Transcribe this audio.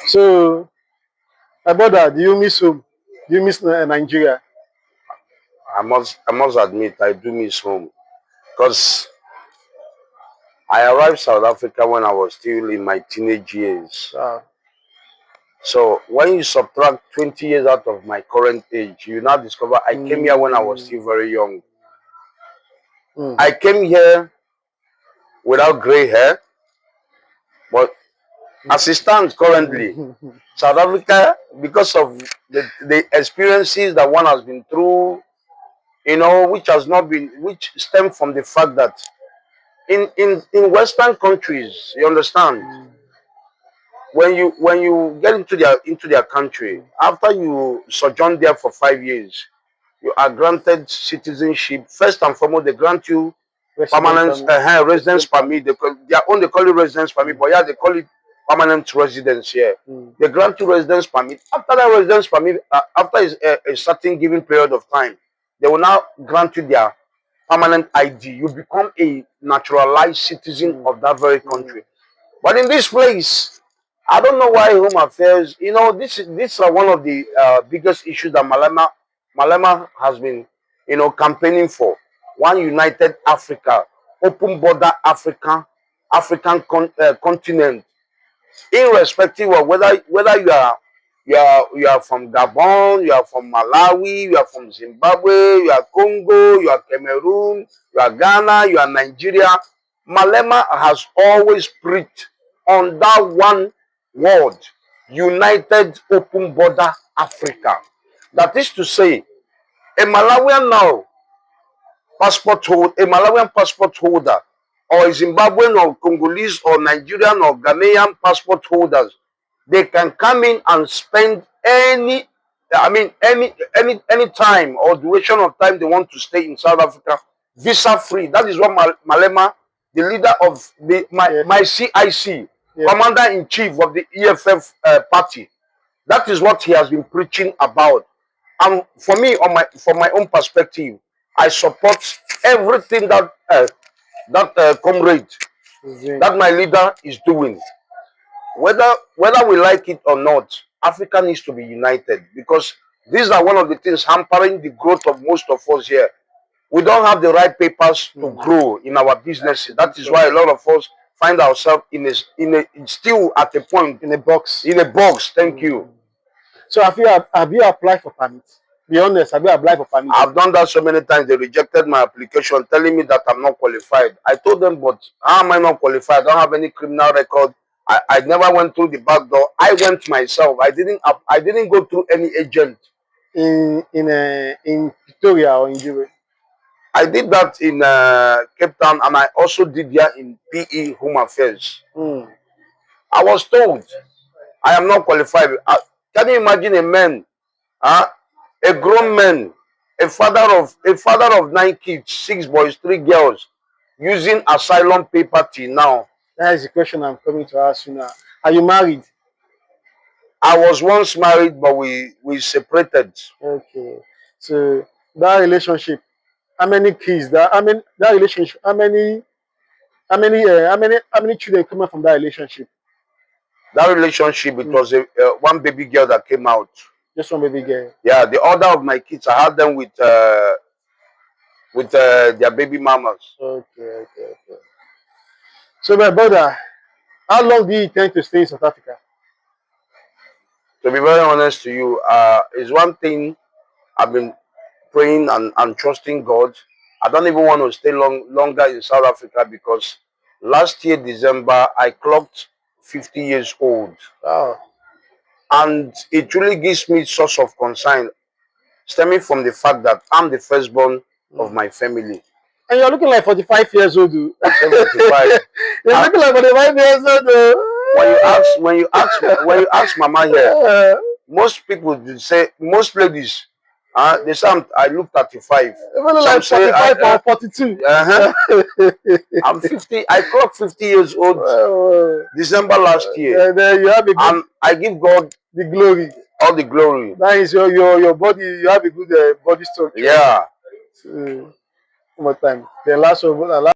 So, my brother, do you miss home? Do you miss Nigeria? I must admit I do miss home because I arrived South Africa when I was still in my teenage years. Uh, So when you subtract 20 years out of my current age, you now discover I came here when I was mm, still very young. mm. I came here without gray hair, but as it stands currently, South Africa, because of the experiences that one has been through, which stem from the fact that in Western countries, you understand, when you get into their country, after you sojourn there for 5 years, you are granted citizenship. First and foremost, they grant you Resident permanent permit. residence permit. They call it residence permit, but yeah, they call it permanent residence here. They grant you residence permit. After that residence permit, after a certain given period of time, they will now grant you their permanent ID. You become a naturalized citizen of that very country. But in this place, I don't know why Home Affairs. These are one of the biggest issues that Malema has been, campaigning for. One united Africa, open border African continent, irrespective of whether you are from Gabon, you are from Malawi, you are from Zimbabwe, you are Congo, you are Cameroon, you are Ghana, you are Nigeria. Malema has always preached on that one word: united open border Africa. That is to say, a Malawian now a Malawian passport holder, or a Zimbabwean or Congolese or Nigerian or Ghanaian passport holders, they can come in and spend any time or duration of time they want to stay in South Africa, visa free. That is what Malema, the leader of my CIC, commander in chief of the EFF party, that is what he has been preaching about. And for me, from my own perspective, I support everything that comrade, that my leader is doing. Whether we like it or not, Africa needs to be united, because these are one of the things hampering the growth of most of us here. We don't have the right papers to grow in our businesses. That is why a lot of us find ourselves still at a point In a box. in a box. Thank you. So have you applied for permits? Be honest, have you applied for permits? I've done that so many times. They rejected my application, telling me that I'm not qualified. I told them, but how am I not qualified? I don't have any criminal record. I never went through the back door. I went myself. I didn't go through any agent. In Victoria or in Jure? I did that in Cape Town, and I also did there in PE Home Affairs. I was told I am not qualified. Can you imagine a man, a grown man, a father of 9 kids, 6 boys, 3 girls, using asylum paper till now? That is the question I'm coming to ask you now. Are you married? I was once married, but we separated. Okay. So that relationship, how many kids that relationship, how many children coming from that relationship? That relationship, it was one baby girl that came out. Just one baby girl. Yeah, the other of my kids, I had them with their baby mamas. Okay. So my brother, how long do you intend to stay in South Africa? To be very honest to you, is one thing I've been praying and trusting God. I don't even want to stay longer in South Africa, because last year December I clocked 50 years old. Wow. And it really gives me source of concern, stemming from the fact that I'm the firstborn of my family. And you're looking like 45 years old, dude. I'm 45. You're looking like 45 years old, dude. When you ask Mama here, most people say, most ladies, they say I look 35. Even like 45 or 42. I'm 50. I clocked 50 years old December last year. And then you have and I give God the glory. All the glory. That is your body. You have a good body structure. Yeah. One more time. The last one.